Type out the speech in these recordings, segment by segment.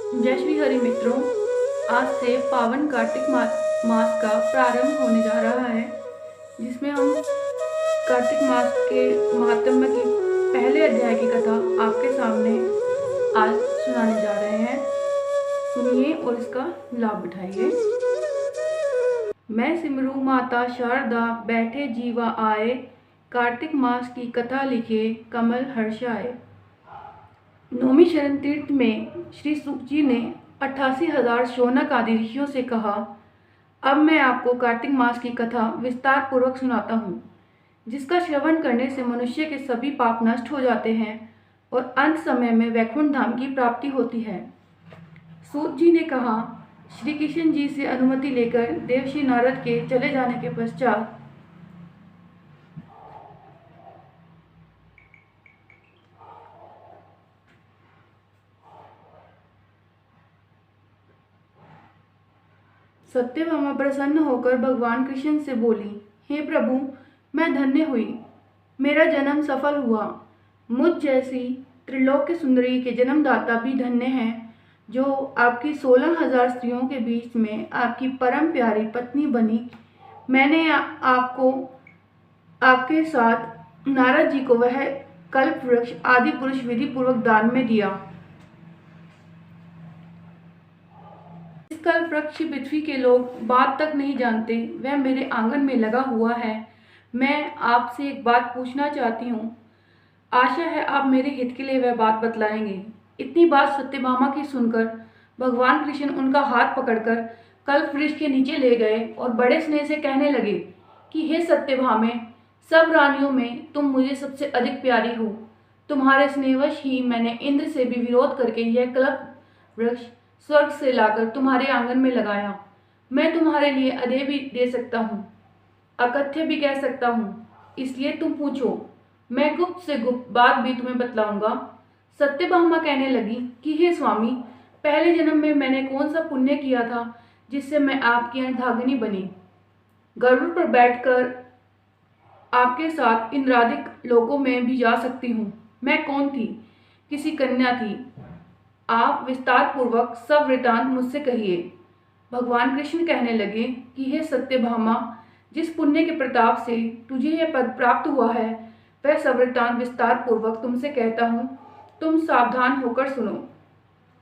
जय श्री हरि मित्रों। आज से पावन कार्तिक मास का प्रारंभ होने जा रहा है, जिसमें हम कार्तिक मास के महात्म्य की पहले अध्याय की कथा आपके सामने आज सुनाने जा रहे हैं। सुनिए और इसका लाभ उठाइए। मैं सिमरू माता शारदा, बैठे जीवा आए, कार्तिक मास की कथा लिखे कमल हर्षाए। नौमी शरण तीर्थ में श्री सुक जी ने 88,000 शौनक आदि ऋषियों से कहा, अब मैं आपको कार्तिक मास की कथा विस्तार पूर्वक सुनाता हूँ, जिसका श्रवण करने से मनुष्य के सभी पाप नष्ट हो जाते हैं और अंत समय में वैकुंठ धाम की प्राप्ति होती है। सूत जी ने कहा, श्री कृष्ण जी से अनुमति लेकर देवश्री नारद के चले जाने के पश्चात सत्यभामा प्रसन्न होकर भगवान कृष्ण से बोली, हे प्रभु, मैं धन्य हुई, मेरा जन्म सफल हुआ। मुझ जैसी त्रिलोक्य सुंदरी के जन्मदाता भी धन्य हैं, जो आपकी 16,000 स्त्रियों के बीच में आपकी परम प्यारी पत्नी बनी। मैंने आपको आपके साथ नारद जी को वह कल्प वृक्ष आदि पुरुष विधि पूर्वक दान में दिया। इस कल्प वृक्ष पृथ्वी के लोग बात तक नहीं जानते, वह मेरे आंगन में लगा हुआ है। मैं आपसे एक बात पूछना चाहती हूँ, आशा है आप मेरे हित के लिए वह बात बतलाएंगे। इतनी बात सत्यभामा की सुनकर भगवान कृष्ण उनका हाथ पकड़कर कल्प वृक्ष के नीचे ले गए और बड़े स्नेह से कहने लगे कि हे सत्यभामे, सब रानियों में तुम मुझे सबसे अधिक प्यारी हो। तुम्हारे स्नेहवश ही मैंने इंद्र से भी विरोध करके यह कल्प वृक्ष स्वर्ग से लाकर तुम्हारे आंगन में लगाया। मैं तुम्हारे लिए अधेय भी दे सकता हूँ, अकथ्य भी कह सकता हूँ, इसलिए तुम पूछो, मैं गुप्त से गुप्त बात भी तुम्हें बतलाऊंगा। सत्यभामा कहने लगी कि हे स्वामी, पहले जन्म में मैंने कौन सा पुण्य किया था जिससे मैं आपकी अर्धांगिनी बनी। गरुड़ पर बैठकर आपके साथ इंद्रादिक लोकों में भी जा सकती हूँ। मैं कौन थी? किसी कन्या थी। आप विस्तार पूर्वक सब वृतांत मुझसे कहिए। भगवान कृष्ण कहने लगे कि हे सत्यभामा, जिस पुण्य के प्रताप से तुझे यह पद प्राप्त हुआ है, वह सब वृतांत विस्तार पूर्वक तुमसे कहता हूँ। तुम सावधान होकर सुनो।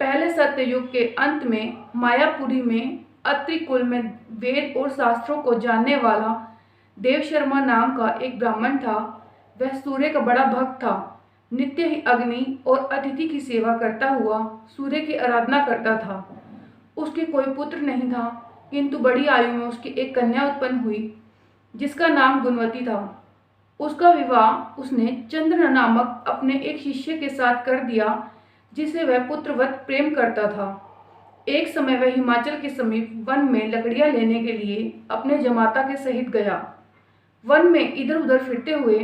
पहले सत्ययुग के अंत में मायापुरी में अत्रि कुल में वेद और शास्त्रों को जानने वाला देवशर्मा नाम का एक ब्राह्मण था। वह सूर्य का बड़ा भक्त था। नित्य ही अग्नि और अतिथि की सेवा करता हुआ सूर्य की आराधना करता था। उसके कोई पुत्र नहीं था, किंतु बड़ी आयु में उसकी एक कन्या उत्पन्न हुई, जिसका नाम गुणवती था। उसका विवाह उसने चंद्र नामक अपने एक शिष्य के साथ कर दिया, जिसे वह पुत्रवत प्रेम करता था। एक समय वह हिमाचल के समीप वन में लकड़ियां लेने के लिए अपने जमाता के सहित गया। वन में इधर उधर फिरते हुए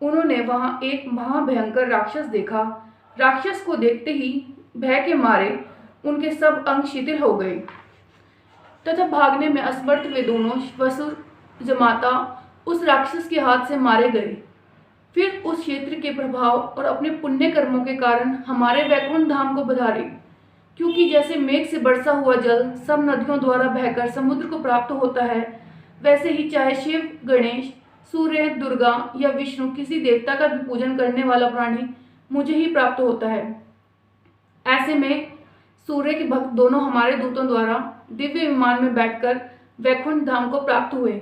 उन्होंने वहां एक महाभयंकर राक्षस देखा। राक्षस को देखते ही भय के मारे उनके सब अंग शिथिल हो गए तथा भागने में असमर्थ वे दोनों वसुर जमाता उस राक्षस के हाथ से मारे गए। फिर उस क्षेत्र के प्रभाव और अपने पुण्य कर्मों के कारण हमारे वैकुंठ धाम को बधारे, क्योंकि जैसे मेघ से बरसा हुआ जल सब नदियों द्वारा बहकर समुद्र को प्राप्त होता है, वैसे ही चाहे शिव, गणेश, सूर्य, दुर्गा या विष्णु किसी देवता का भी पूजन करने वाला प्राणी मुझे ही प्राप्त होता है। ऐसे में सूर्य के भक्त दोनों हमारे दूतों द्वारा दिव्य विमान में बैठकर वैकुंठ धाम को प्राप्त हुए।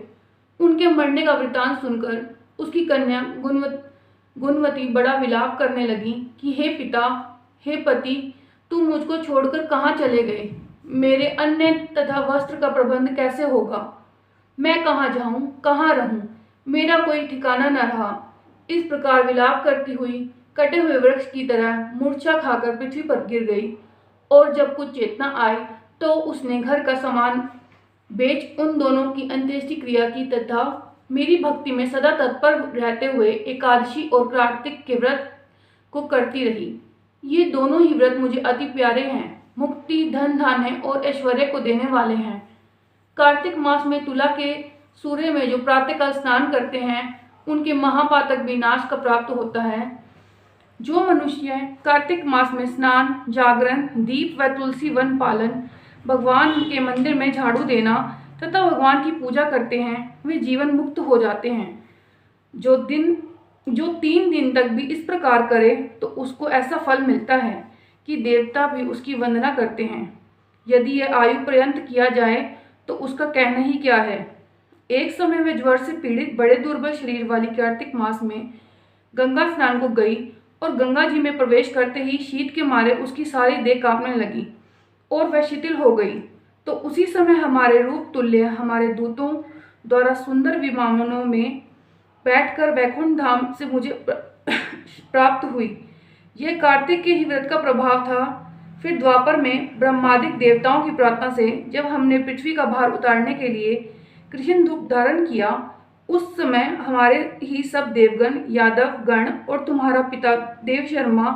उनके मरने का वृतांत सुनकर उसकी कन्या गुणवती बड़ा विलाप करने लगी कि हे पिता, हे पति, तुम मुझको छोड़कर कहाँ चले गए? मेरे अन्न तथा वस्त्र का प्रबंध कैसे होगा? मैं कहाँ जाऊं, कहाँ रहूं? मेरा कोई ठिकाना न रहा। इस प्रकार विलाप करती हुई कटे हुए वृक्ष की तरह मूर्छा खाकर पृथ्वी पर गिर गई, और जब कुछ चेतना आई तो उसने घर का सामान बेच उन दोनों की अंत्येष्टि क्रिया की तथा मेरी भक्ति में सदा तत्पर रहते हुए एकादशी और कार्तिक के व्रत को करती रही। ये दोनों ही व्रत मुझे अति प्यारे हैं, मुक्ति, धन धान्य और ऐश्वर्य को देने वाले हैं। कार्तिक मास में तुला के सूर्य में जो प्रातःकाल स्नान करते हैं, उनके महापातक विनाश का प्राप्त होता है। जो मनुष्य कार्तिक मास में स्नान, जागरण, दीप व तुलसी वन पालन, भगवान के मंदिर में झाड़ू देना तथा भगवान की पूजा करते हैं, वे जीवन मुक्त हो जाते हैं। जो 3 दिन तक भी इस प्रकार करे तो उसको ऐसा फल मिलता है कि देवता भी उसकी वंदना करते हैं। यदि यह आयु पर्यंत किया जाए तो उसका कहना ही क्या है। एक समय वे ज्वर से पीड़ित बड़े दुर्बल शरीर वाली कार्तिक मास में गंगा स्नान को गई और गंगा जी में प्रवेश करते ही शीत के मारे उसकी सारी देह कांपने लगी और वह शिथिल हो गई। तो उसी समय हमारे रूप तुल्य हमारे दूतों द्वारा सुंदर विमानों में बैठकर वैकुंठ धाम से मुझे प्राप्त हुई। यह कार्तिक के ही व्रत का प्रभाव था। फिर द्वापर में ब्रह्मादिक देवताओं की प्रार्थना से जब हमने पृथ्वी का भार उतारने के लिए कृष्ण रूप धारण किया, उस समय हमारे ही सब देवगण, यादव गण और तुम्हारा पिता देव शर्मा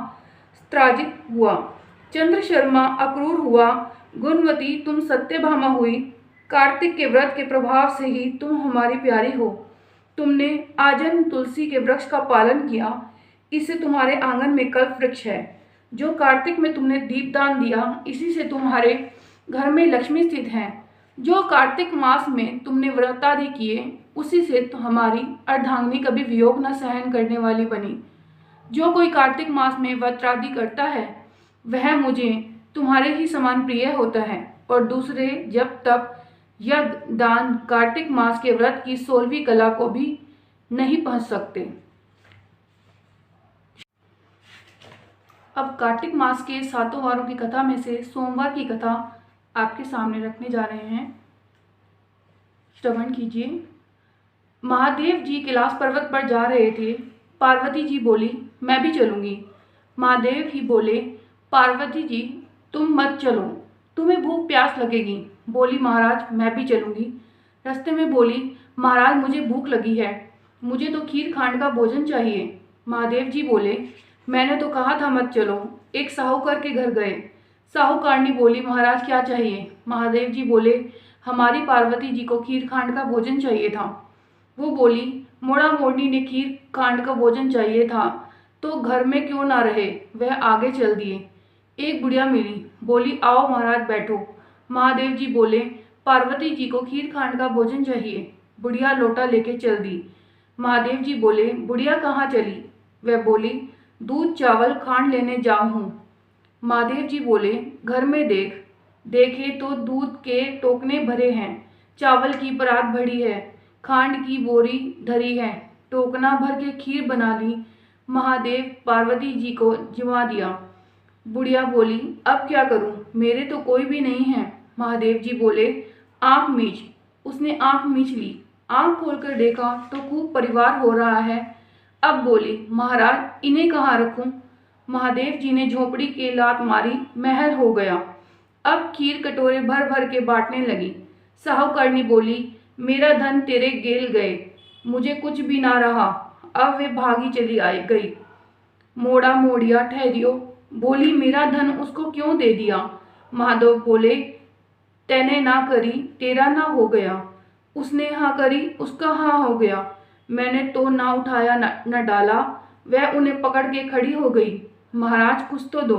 त्राजित हुआ, चंद्र शर्मा अक्रूर हुआ, गुणवती तुम सत्यभामा हुई। कार्तिक के व्रत के प्रभाव से ही तुम हमारी प्यारी हो। तुमने आजन्म तुलसी के वृक्ष का पालन किया, इससे तुम्हारे आंगन में कल्प वृक्ष है। जो कार्तिक में तुमने दीपदान दिया, इसी से तुम्हारे घर में लक्ष्मी स्थित है। जो कार्तिक मास में तुमने व्रतादि किए, उसी से तो हमारी अर्धांगिनी कभी वियोग न सहन करने वाली बनी। जो कोई कार्तिक मास में व्रतादि करता है, वह मुझे तुम्हारे ही समान प्रिय होता है। और दूसरे जब तक यज्ञ दान कार्तिक मास के व्रत की 16वीं कला को भी नहीं पहुंच सकते। अब कार्तिक मास के 7 वारों की कथा में से सोमवार की कथा आपके सामने रखने जा रहे हैं, श्रवण कीजिए। महादेव जी कैलाश पर्वत पर जा रहे थे। पार्वती जी बोली, मैं भी चलूंगी। महादेव ही बोले, पार्वती जी तुम मत चलो, तुम्हें भूख प्यास लगेगी। बोली, महाराज मैं भी चलूंगी। रास्ते में बोली, महाराज मुझे भूख लगी है, मुझे तो खीर खांड का भोजन चाहिए। महादेव जी बोले, मैंने तो कहा था मत चलो। एक साहूकार के घर गए। साहूकारनी बोली, महाराज क्या चाहिए। महादेव जी बोले, हमारी पार्वती जी को खीर खांड का भोजन चाहिए था। वो बोली, मोड़ा मोड़नी ने खीर खांड का भोजन चाहिए था तो घर में क्यों ना रहे। वह आगे चल दिए। एक बुढ़िया मिली, बोली, आओ महाराज बैठो। महादेव जी बोले, पार्वती जी को खीर खांड का भोजन चाहिए। बुढ़िया लोटा लेके चल दी। महादेव जी बोले, बुढ़िया कहाँ चली। वह बोली, दूध चावल खांड लेने जाऊँ हूँ। महादेव जी बोले, घर में देखे तो दूध के टोकने भरे हैं, चावल की परात भरी है, खांड की बोरी धरी है, टोकना भर के खीर बना ली। महादेव पार्वती जी को जिमा दिया। बुढ़िया बोली, अब क्या करूं, मेरे तो कोई भी नहीं है। महादेव जी बोले, आंख मीच। उसने आंख मीच ली। आंख खोलकर देखा तो खूब परिवार हो रहा है। अब बोली, महाराज इन्हें कहाँ रखूं। महादेव जी ने झोपड़ी के लात मारी, महल हो गया। अब खीर कटोरे भर भर के बांटने लगी। साहूकारनी बोली, मेरा धन तेरे गेल गए, मुझे कुछ भी ना रहा। अब वे भागी चली गई। मोड़ा मोड़िया ठहरियो। बोली, मेरा धन उसको क्यों दे दिया। महादेव बोले, तैने ना करी, तेरा ना हो गया। उसने हाँ करी, उसका हाँ हो गया। मैंने तो ना उठाया न डाला, वह उन्हें पकड़ के खड़ी हो गई। महाराज कुछ तो दो।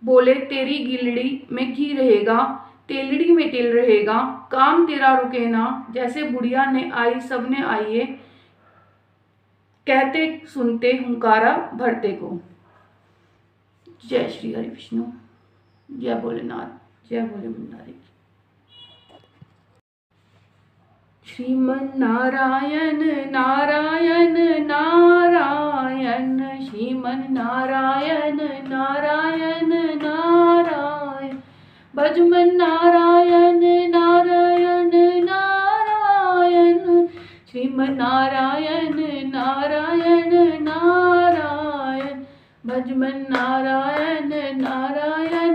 बोले, तेरी गिलड़ी में घी रहेगा, तेलड़ी में तेल रहेगा, काम तेरा रुके ना। जैसे बुढ़िया ने आई सबने आइए, कहते सुनते हुंकारा भरते को। जय श्री हरि विष्णु, जय भोलेनाथ, जय भोले भंडारी। श्रीमन नारायण नारायण नारायण, श्रीमन नारायण नारायण नारायण, भजमन नारायण नारायण नारायण, श्रीमन नारायण नारायण नारायण, भजमन नारायण नारायण